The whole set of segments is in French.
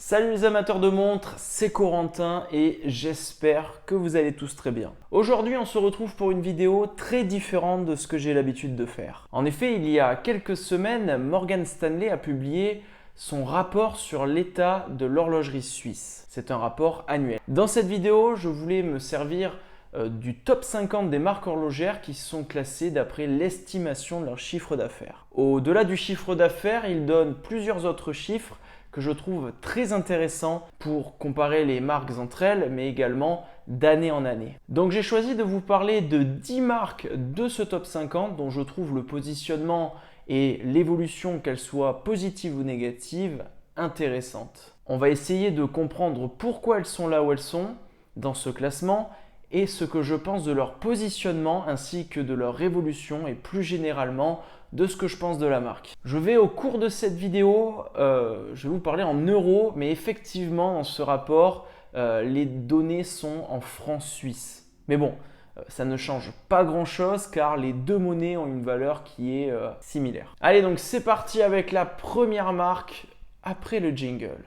Salut les amateurs de montres, c'est Corentin et j'espère que vous allez tous très bien. Aujourd'hui, on se retrouve pour une vidéo très différente de ce que j'ai l'habitude de faire. En effet, il y a quelques semaines, Morgan Stanley a publié son rapport sur l'état de l'horlogerie suisse. C'est un rapport annuel. Dans cette vidéo, je voulais me servir du top 50 des marques horlogères qui sont classées d'après l'estimation de leur chiffre d'affaires. Au-delà du chiffre d'affaires, il donne plusieurs autres chiffres que je trouve très intéressants pour comparer les marques entre elles, mais également d'année en année. Donc j'ai choisi de vous parler de 10 marques de ce top 50 dont je trouve le positionnement et l'évolution, qu'elles soient positives ou négatives, intéressantes. On va essayer de comprendre pourquoi elles sont là où elles sont dans ce classement et ce que je pense de leur positionnement ainsi que de leur évolution et plus généralement de ce que je pense de la marque. Je vais au cours de cette vidéo, je vais vous parler en euros, mais effectivement dans ce rapport, les données sont en francs suisses. Mais bon, ça ne change pas grand chose car les deux monnaies ont une valeur qui est similaire. Allez, donc c'est parti avec la première marque après le jingle.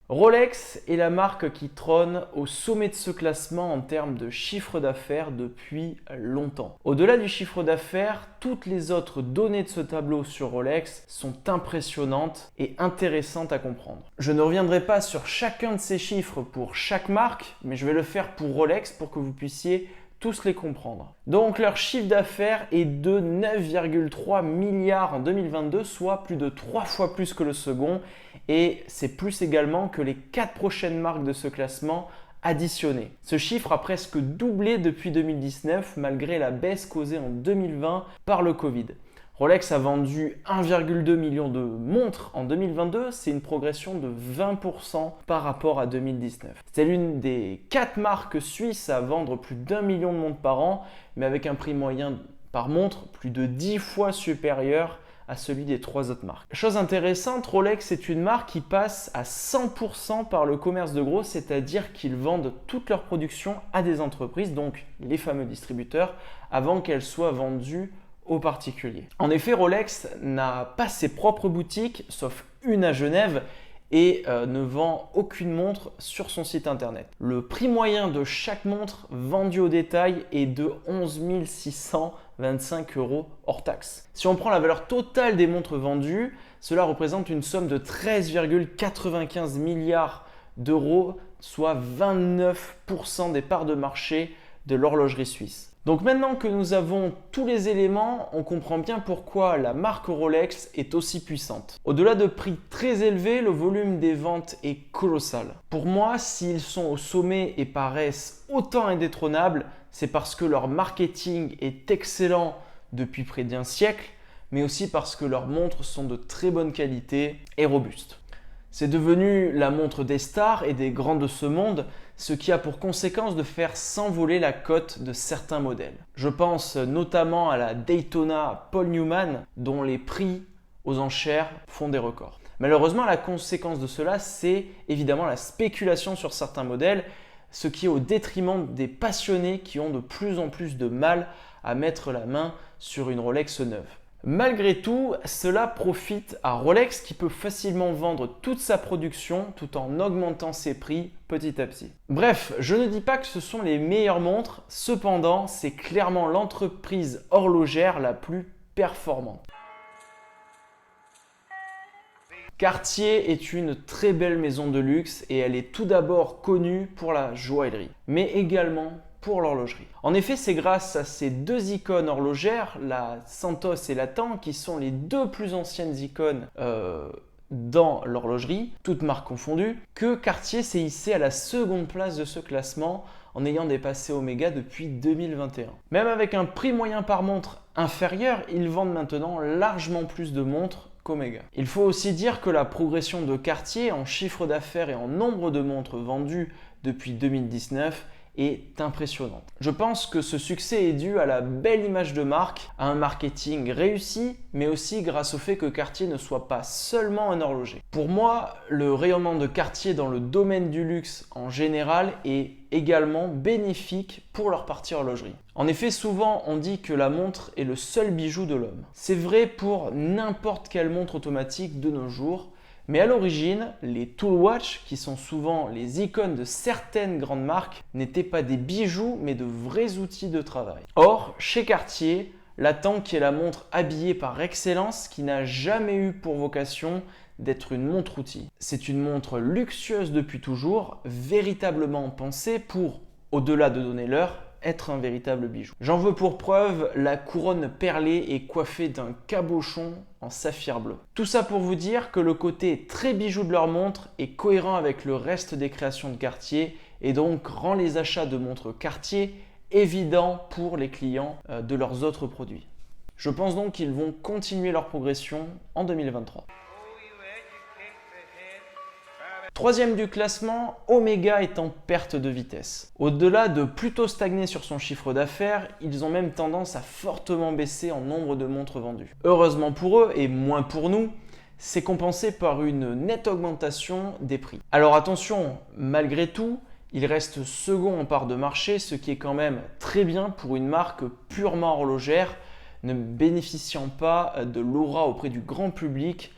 Rolex est la marque qui trône au sommet de ce classement en termes de chiffre d'affaires depuis longtemps. Au-delà du chiffre d'affaires, toutes les autres données de ce tableau sur Rolex sont impressionnantes et intéressantes à comprendre. Je ne reviendrai pas sur chacun de ces chiffres pour chaque marque, mais je vais le faire pour Rolex pour que vous puissiez tous les comprendre. Donc leur chiffre d'affaires est de 9,3 milliards en 2022, soit plus de 3 fois plus que le second, et c'est plus également que les 4 prochaines marques de ce classement additionnées. Ce chiffre a presque doublé depuis 2019 malgré la baisse causée en 2020 par le Covid. Rolex a vendu 1,2 million de montres en 2022, c'est une progression de 20% par rapport à 2019. C'est l'une des 4 marques suisses à vendre plus d'1 million de montres par an, mais avec un prix moyen par montre plus de 10 fois supérieur à celui des 3 autres marques. Chose intéressante, Rolex est une marque qui passe à 100% par le commerce de gros, c'est-à-dire qu'ils vendent toute leur production à des entreprises, donc les fameux distributeurs, avant qu'elles soient vendues aux particuliers. En effet, Rolex n'a pas ses propres boutiques, sauf une à Genève, et ne vend aucune montre sur son site internet. Le prix moyen de chaque montre vendue au détail est de 11 625 € hors taxe. Si on prend la valeur totale des montres vendues, cela représente une somme de 13,95 milliards d'euros, soit 29% des parts de marché de l'horlogerie suisse. Donc maintenant que nous avons tous les éléments, on comprend bien pourquoi la marque Rolex est aussi puissante. Au-delà de prix très élevés, le volume des ventes est colossal. Pour moi, s'ils sont au sommet et paraissent autant indétrônables, c'est parce que leur marketing est excellent depuis près d'un siècle, mais aussi parce que leurs montres sont de très bonne qualité et robustes. C'est devenu la montre des stars et des grands de ce monde, ce qui a pour conséquence de faire s'envoler la cote de certains modèles. Je pense notamment à la Daytona Paul Newman, dont les prix aux enchères font des records. Malheureusement, la conséquence de cela, c'est évidemment la spéculation sur certains modèles, ce qui est au détriment des passionnés qui ont de plus en plus de mal à mettre la main sur une Rolex neuve. Malgré tout, cela profite à Rolex qui peut facilement vendre toute sa production tout en augmentant ses prix petit à petit. Bref, je ne dis pas que ce sont les meilleures montres, cependant, c'est clairement l'entreprise horlogère la plus performante. Cartier est une très belle maison de luxe et elle est tout d'abord connue pour la joaillerie, mais également pour l'horlogerie. En effet, c'est grâce à ces deux icônes horlogères, la Santos et la Tank, qui sont les deux plus anciennes icônes dans l'horlogerie, toutes marques confondues, que Cartier s'est hissé à la seconde place de ce classement en ayant dépassé Omega depuis 2021. Même avec un prix moyen par montre inférieur, ils vendent maintenant largement plus de montres qu'Omega. Il faut aussi dire que la progression de Cartier en chiffre d'affaires et en nombre de montres vendues depuis 2019 est impressionnante. Je pense que ce succès est dû à la belle image de marque, à un marketing réussi, mais aussi grâce au fait que Cartier ne soit pas seulement un horloger. Pour moi, le rayonnement de Cartier dans le domaine du luxe en général est également bénéfique pour leur partie horlogerie. En effet, souvent on dit que la montre est le seul bijou de l'homme. C'est vrai pour n'importe quelle montre automatique de nos jours, mais à l'origine, les Tool Watch, qui sont souvent les icônes de certaines grandes marques, n'étaient pas des bijoux mais de vrais outils de travail. Or, chez Cartier, la Tank est la montre habillée par excellence qui n'a jamais eu pour vocation d'être une montre-outil. C'est une montre luxueuse depuis toujours, véritablement pensée pour, au-delà de donner l'heure, être un véritable bijou. J'en veux pour preuve la couronne perlée et coiffée d'un cabochon en saphir bleu. Tout ça pour vous dire que le côté très bijou de leur montre est cohérent avec le reste des créations de Cartier et donc rend les achats de montres Cartier évidents pour les clients de leurs autres produits. Je pense donc qu'ils vont continuer leur progression en 2023. Troisième du classement, Omega est en perte de vitesse. Au-delà de plutôt stagner sur son chiffre d'affaires, ils ont même tendance à fortement baisser en nombre de montres vendues. Heureusement pour eux et moins pour nous, c'est compensé par une nette augmentation des prix. Alors attention, malgré tout, il reste second en part de marché, ce qui est quand même très bien pour une marque purement horlogère, ne bénéficiant pas de l'aura auprès du grand public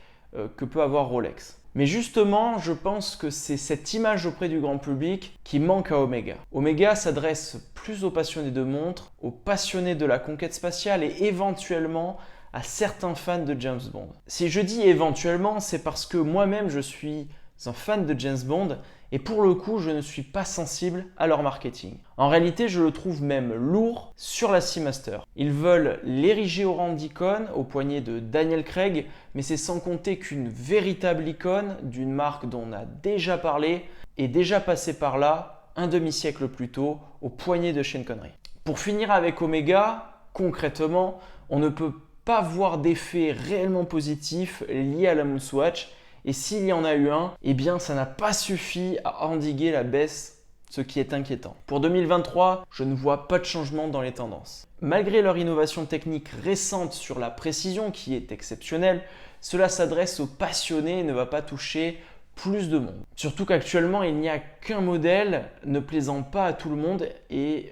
que peut avoir Rolex. Mais justement, je pense que c'est cette image auprès du grand public qui manque à Omega. Omega s'adresse plus aux passionnés de montres, aux passionnés de la conquête spatiale et éventuellement à certains fans de James Bond. Si je dis éventuellement, c'est parce que moi-même je suis un fan de James Bond et pour le coup, je ne suis pas sensible à leur marketing. En réalité, je le trouve même lourd sur la Seamaster. Ils veulent l'ériger au rang d'icône au poignet de Daniel Craig, mais c'est sans compter qu'une véritable icône d'une marque dont on a déjà parlé est déjà passée par là un demi-siècle plus tôt au poignet de Sean Connery. Pour finir avec Omega, concrètement, on ne peut pas voir d'effet réellement positif lié à la Moonswatch. Et s'il y en a eu un, eh bien ça n'a pas suffi à endiguer la baisse, ce qui est inquiétant. Pour 2023, je ne vois pas de changement dans les tendances. Malgré leur innovation technique récente sur la précision qui est exceptionnelle, cela s'adresse aux passionnés et ne va pas toucher plus de monde. Surtout qu'actuellement, il n'y a qu'un modèle ne plaisant pas à tout le monde et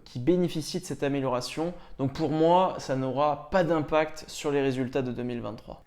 qui bénéficie de cette amélioration. Donc pour moi, ça n'aura pas d'impact sur les résultats de 2023.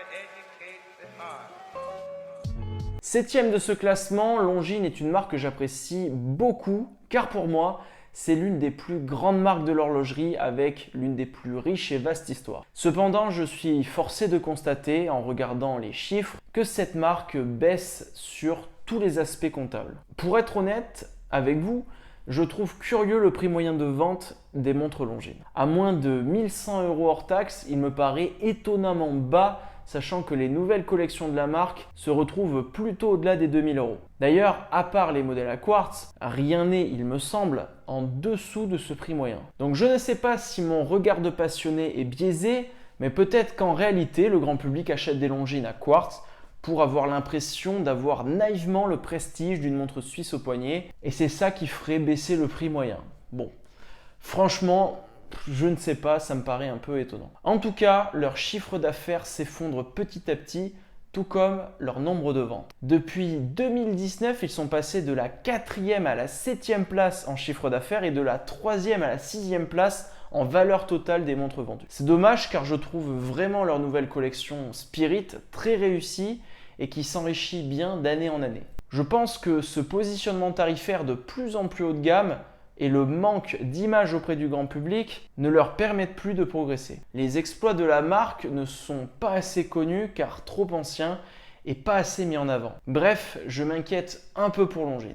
Septième de ce classement, Longines est une marque que j'apprécie beaucoup car pour moi, c'est l'une des plus grandes marques de l'horlogerie avec l'une des plus riches et vastes histoires. Cependant, je suis forcé de constater en regardant les chiffres que cette marque baisse sur tous les aspects comptables. Pour être honnête avec vous, je trouve curieux le prix moyen de vente des montres Longines. À moins de 1100 € hors taxe, il me paraît étonnamment bas sachant que les nouvelles collections de la marque se retrouvent plutôt au-delà des 2000 €. D'ailleurs, à part les modèles à quartz, rien n'est, il me semble, en dessous de ce prix moyen. Donc je ne sais pas si mon regard de passionné est biaisé, mais peut-être qu'en réalité, le grand public achète des Longines à quartz pour avoir l'impression d'avoir naïvement le prestige d'une montre suisse au poignet, et c'est ça qui ferait baisser le prix moyen. Bon, franchement, je ne sais pas, ça me paraît un peu étonnant. En tout cas, leur chiffre d'affaires s'effondre petit à petit, tout comme leur nombre de ventes. Depuis 2019, ils sont passés de la 4e à la 7e place en chiffre d'affaires et de la 3e à la 6e place en valeur totale des montres vendues. C'est dommage car je trouve vraiment leur nouvelle collection Spirit très réussie et qui s'enrichit bien d'année en année. Je pense que ce positionnement tarifaire de plus en plus haut de gamme et le manque d'image auprès du grand public ne leur permettent plus de progresser. Les exploits de la marque ne sont pas assez connus car trop anciens et pas assez mis en avant. Bref, je m'inquiète un peu pour Longines.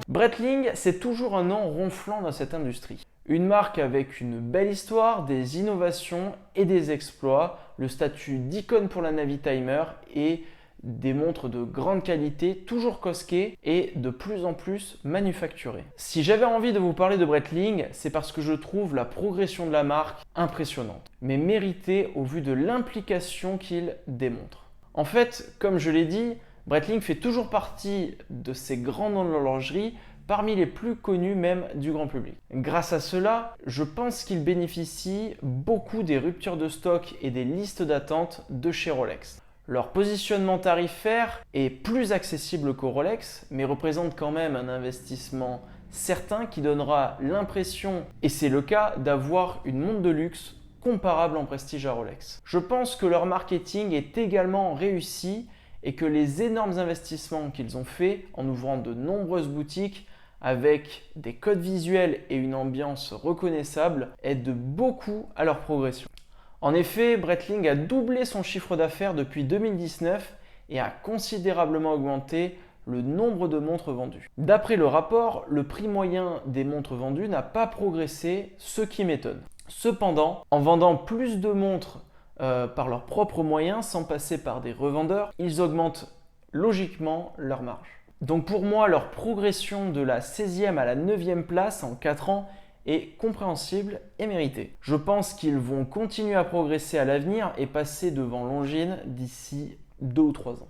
Breitling, c'est toujours un nom ronflant dans cette industrie. Une marque avec une belle histoire, des innovations et des exploits, le statut d'icône pour la Navitimer et des montres de grande qualité, toujours cosquées et de plus en plus manufacturées. Si j'avais envie de vous parler de Breitling, c'est parce que je trouve la progression de la marque impressionnante, mais méritée au vu de l'implication qu'il démontre. En fait, comme je l'ai dit, Breitling fait toujours partie de ces grands noms de l'horlogerie, parmi les plus connus même du grand public. Grâce à cela, je pense qu'il bénéficie beaucoup des ruptures de stock et des listes d'attente de chez Rolex. Leur positionnement tarifaire est plus accessible qu'au Rolex, mais représente quand même un investissement certain qui donnera l'impression, et c'est le cas, d'avoir une montre de luxe comparable en prestige à Rolex. Je pense que leur marketing est également réussi et que les énormes investissements qu'ils ont faits en ouvrant de nombreuses boutiques avec des codes visuels et une ambiance reconnaissable aident beaucoup à leur progression. En effet, Breitling a doublé son chiffre d'affaires depuis 2019 et a considérablement augmenté le nombre de montres vendues. D'après le rapport, le prix moyen des montres vendues n'a pas progressé, ce qui m'étonne. Cependant, en vendant plus de montres par leurs propres moyens sans passer par des revendeurs, ils augmentent logiquement leur marge. Donc pour moi, leur progression de la 16e à la 9e place en 4 ans est compréhensible et méritée. Je pense qu'ils vont continuer à progresser à l'avenir et passer devant Longines d'ici 2 ou 3 ans.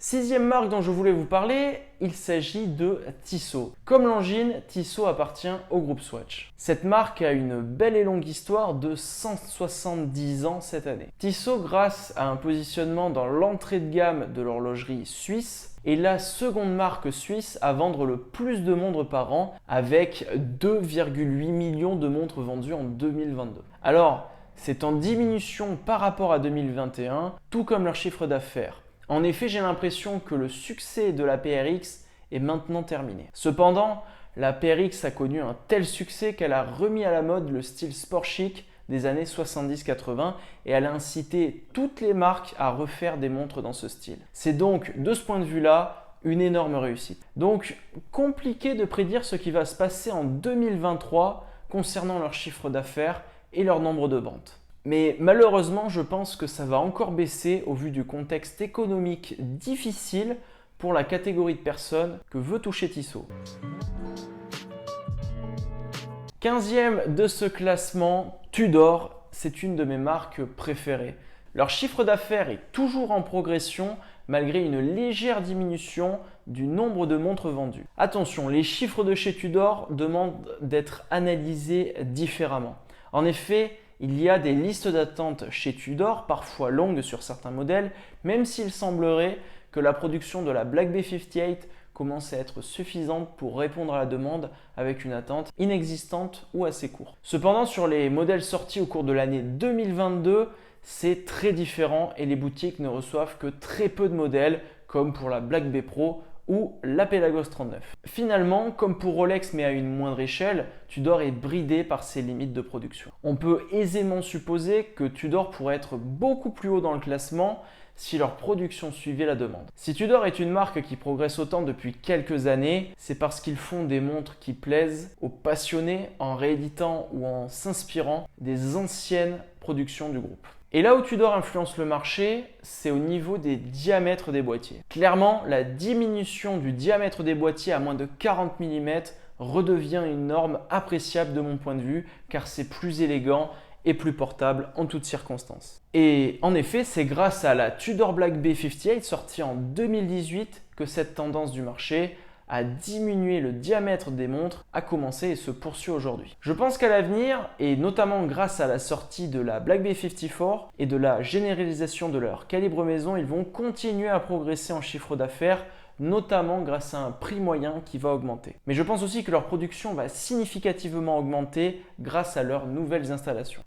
Sixième marque dont je voulais vous parler, il s'agit de Tissot. Comme Longines, Tissot appartient au groupe Swatch. Cette marque a une belle et longue histoire de 170 ans cette année. Tissot, grâce à un positionnement dans l'entrée de gamme de l'horlogerie suisse, est la seconde marque suisse à vendre le plus de montres par an avec 2,8 millions de montres vendues en 2022. Alors, c'est en diminution par rapport à 2021, tout comme leur chiffre d'affaires. En effet, j'ai l'impression que le succès de la PRX est maintenant terminé. Cependant, la PRX a connu un tel succès qu'elle a remis à la mode le style sport chic des années 70-80 et elle a incité toutes les marques à refaire des montres dans ce style. C'est donc, de ce point de vue-là, une énorme réussite. Donc, compliqué de prédire ce qui va se passer en 2023 concernant leur chiffre d'affaires et leur nombre de ventes. Mais malheureusement, je pense que ça va encore baisser au vu du contexte économique difficile pour la catégorie de personnes que veut toucher Tissot. 15e de ce classement, Tudor, c'est une de mes marques préférées. Leur chiffre d'affaires est toujours en progression malgré une légère diminution du nombre de montres vendues. Attention, les chiffres de chez Tudor demandent d'être analysés différemment. En effet, il y a des listes d'attente chez Tudor, parfois longues sur certains modèles, même s'il semblerait que la production de la Black Bay 58 commence à être suffisante pour répondre à la demande avec une attente inexistante ou assez courte. Cependant, sur les modèles sortis au cours de l'année 2022, c'est très différent et les boutiques ne reçoivent que très peu de modèles, comme pour la Black Bay Pro ou la Pelagos 39. Finalement, comme pour Rolex mais à une moindre échelle, Tudor est bridé par ses limites de production. On peut aisément supposer que Tudor pourrait être beaucoup plus haut dans le classement si leur production suivait la demande. Si Tudor est une marque qui progresse autant depuis quelques années, c'est parce qu'ils font des montres qui plaisent aux passionnés en rééditant ou en s'inspirant des anciennes productions du groupe. Et là où Tudor influence le marché, c'est au niveau des diamètres des boîtiers. Clairement, la diminution du diamètre des boîtiers à moins de 40 mm redevient une norme appréciable de mon point de vue, car c'est plus élégant et plus portable en toutes circonstances. Et en effet, c'est grâce à la Tudor Black Bay 58 sortie en 2018 que cette tendance du marché à diminuer le diamètre des montres a commencé et se poursuit aujourd'hui. Je pense qu'à l'avenir, et notamment grâce à la sortie de la Black Bay 54 et de la généralisation de leur calibre maison, ils vont continuer à progresser en chiffre d'affaires, notamment grâce à un prix moyen qui va augmenter. Mais je pense aussi que leur production va significativement augmenter grâce à leurs nouvelles installations.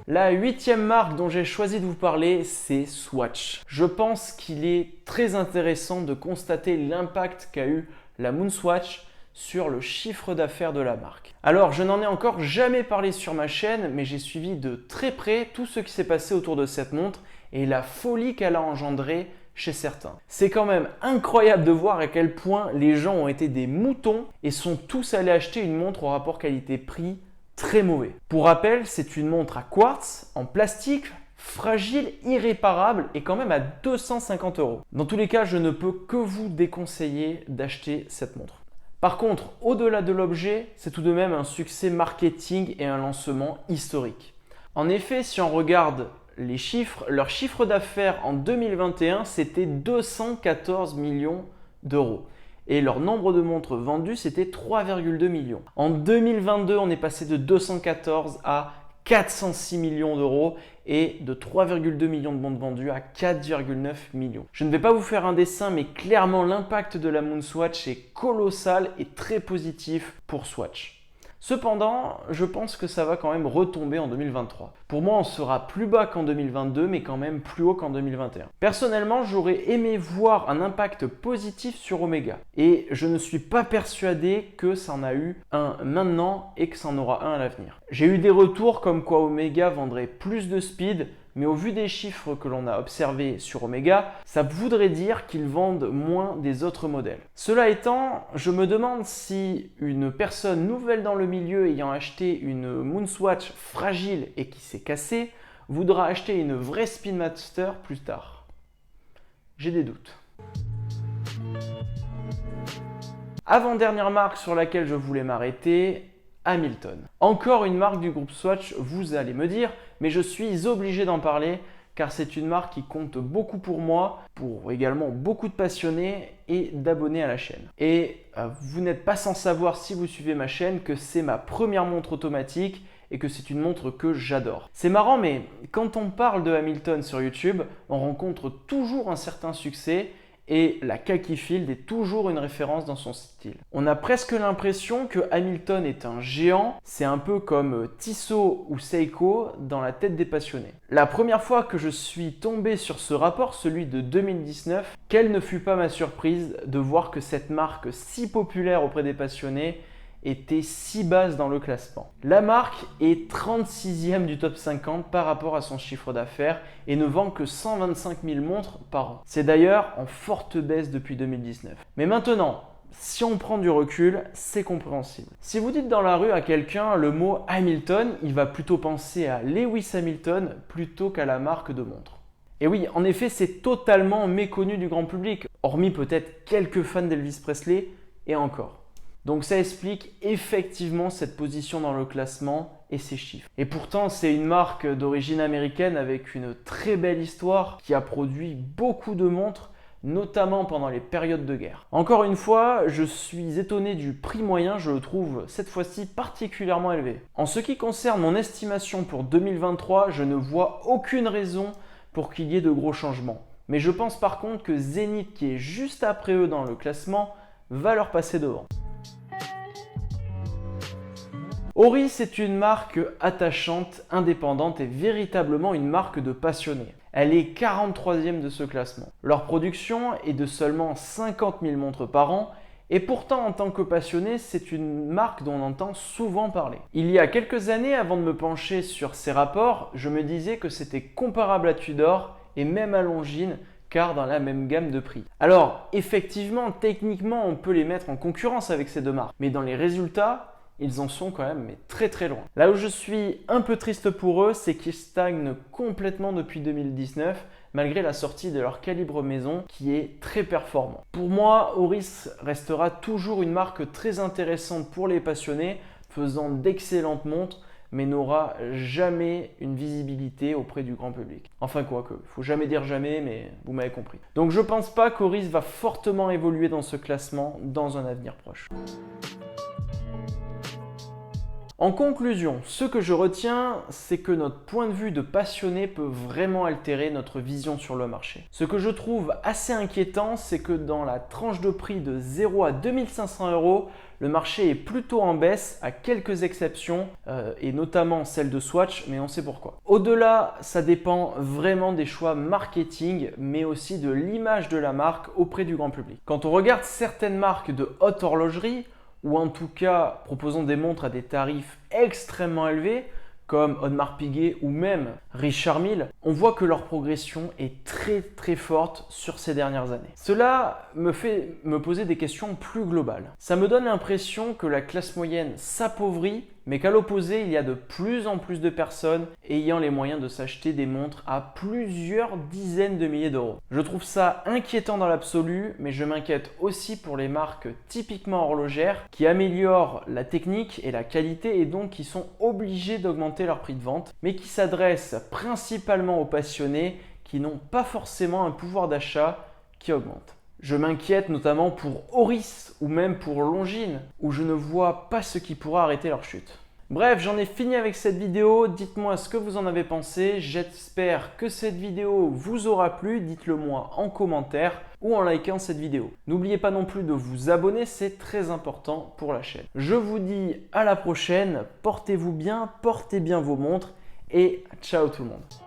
La 8e marque dont j'ai choisi de vous parler, c'est Swatch. Je pense qu'il est très intéressant de constater l'impact qu'a eu la Moonswatch sur le chiffre d'affaires de la marque. Alors, je n'en ai encore jamais parlé sur ma chaîne, mais j'ai suivi de très près tout ce qui s'est passé autour de cette montre et la folie qu'elle a engendrée chez certains. C'est quand même incroyable de voir à quel point les gens ont été des moutons et sont tous allés acheter une montre au rapport qualité-prix très mauvais. Pour rappel, c'est une montre à quartz, en plastique, fragile, irréparable et quand même à 250 €. Dans tous les cas, je ne peux que vous déconseiller d'acheter cette montre. Par contre, au-delà de l'objet, c'est tout de même un succès marketing et un lancement historique. En effet, si on regarde les chiffres, leur chiffre d'affaires en 2021, c'était 214 millions d'euros. Et leur nombre de montres vendues, c'était 3,2 millions. En 2022, on est passé de 214 à 406 millions d'euros et de 3,2 millions de montres vendues à 4,9 millions. Je ne vais pas vous faire un dessin, mais clairement l'impact de la Moonswatch est colossal et très positif pour Swatch. Cependant, je pense que ça va quand même retomber en 2023. Pour moi, on sera plus bas qu'en 2022, mais quand même plus haut qu'en 2021. Personnellement, j'aurais aimé voir un impact positif sur Omega. Et je ne suis pas persuadé que ça en a eu un maintenant et que ça en aura un à l'avenir. J'ai eu des retours comme quoi Omega vendrait plus de speed, mais au vu des chiffres que l'on a observés sur Omega, ça voudrait dire qu'ils vendent moins des autres modèles. Cela étant, je me demande si une personne nouvelle dans le milieu ayant acheté une Moonswatch fragile et qui s'est cassée voudra acheter une vraie Spin Master plus tard. J'ai des doutes. Avant-dernière marque sur laquelle je voulais m'arrêter, Hamilton. Encore une marque du groupe Swatch, vous allez me dire, mais je suis obligé d'en parler car c'est une marque qui compte beaucoup pour moi, pour également beaucoup de passionnés et d'abonnés à la chaîne. Et vous n'êtes pas sans savoir si vous suivez ma chaîne que c'est ma première montre automatique et que c'est une montre que j'adore. C'est marrant, mais quand on parle de Hamilton sur YouTube, on rencontre toujours un certain succès et la Khaki Field est toujours une référence dans son style. On a presque l'impression que Hamilton est un géant, c'est un peu comme Tissot ou Seiko dans la tête des passionnés. La première fois que je suis tombé sur ce rapport, celui de 2019, quelle ne fut pas ma surprise de voir que cette marque si populaire auprès des passionnés était si basse dans le classement. La marque est 36e du top 50 par rapport à son chiffre d'affaires et ne vend que 125 000 montres par an. C'est d'ailleurs en forte baisse depuis 2019. Mais maintenant, si on prend du recul, c'est compréhensible. Si vous dites dans la rue à quelqu'un le mot Hamilton, il va plutôt penser à Lewis Hamilton plutôt qu'à la marque de montre. Et oui, en effet, c'est totalement méconnu du grand public, hormis peut-être quelques fans d'Elvis Presley et encore. Donc ça explique effectivement cette position dans le classement et ces chiffres. Et pourtant, c'est une marque d'origine américaine avec une très belle histoire qui a produit beaucoup de montres, notamment pendant les périodes de guerre. Encore une fois, je suis étonné du prix moyen, je le trouve cette fois-ci particulièrement élevé. En ce qui concerne mon estimation pour 2023, je ne vois aucune raison pour qu'il y ait de gros changements. Mais je pense par contre que Zenith, qui est juste après eux dans le classement, va leur passer devant. Oris est une marque attachante, indépendante et véritablement une marque de passionnés. Elle est 43e de ce classement. Leur production est de seulement 50 000 montres par an et pourtant en tant que passionné, c'est une marque dont on entend souvent parler. Il y a quelques années, avant de me pencher sur ces rapports, je me disais que c'était comparable à Tudor et même à Longines, car dans la même gamme de prix. Alors effectivement, techniquement, on peut les mettre en concurrence avec ces deux marques, mais dans les résultats, ils en sont quand même très très loin. Là où je suis un peu triste pour eux, c'est qu'ils stagnent complètement depuis 2019, malgré la sortie de leur calibre maison qui est très performant. Pour moi, Oris restera toujours une marque très intéressante pour les passionnés, faisant d'excellentes montres, mais n'aura jamais une visibilité auprès du grand public. Enfin quoique, il ne faut jamais dire jamais, mais vous m'avez compris. Donc je ne pense pas qu'Oris va fortement évoluer dans ce classement dans un avenir proche. En conclusion, ce que je retiens, c'est que notre point de vue de passionné peut vraiment altérer notre vision sur le marché. Ce que je trouve assez inquiétant, c'est que dans la tranche de prix de 0 à 2500 €, le marché est plutôt en baisse, à quelques exceptions, et notamment celle de Swatch, mais on sait pourquoi. Au-delà, ça dépend vraiment des choix marketing, mais aussi de l'image de la marque auprès du grand public. Quand on regarde certaines marques de haute horlogerie, ou en tout cas proposant des montres à des tarifs extrêmement élevés, comme Audemars Piguet ou même Richard Mille, on voit que leur progression est très très forte sur ces dernières années. Cela me fait me poser des questions plus globales. Ça me donne l'impression que la classe moyenne s'appauvrit mais qu'à l'opposé, il y a de plus en plus de personnes ayant les moyens de s'acheter des montres à plusieurs dizaines de milliers d'euros. Je trouve ça inquiétant dans l'absolu, mais je m'inquiète aussi pour les marques typiquement horlogères qui améliorent la technique et la qualité et donc qui sont obligées d'augmenter leur prix de vente, mais qui s'adressent principalement aux passionnés qui n'ont pas forcément un pouvoir d'achat qui augmente. Je m'inquiète notamment pour Oris ou même pour Longines, où je ne vois pas ce qui pourra arrêter leur chute. Bref, j'en ai fini avec cette vidéo. Dites-moi ce que vous en avez pensé. J'espère que cette vidéo vous aura plu. Dites-le moi en commentaire ou en likant cette vidéo. N'oubliez pas non plus de vous abonner, c'est très important pour la chaîne. Je vous dis à la prochaine. Portez-vous bien, portez bien vos montres et ciao tout le monde.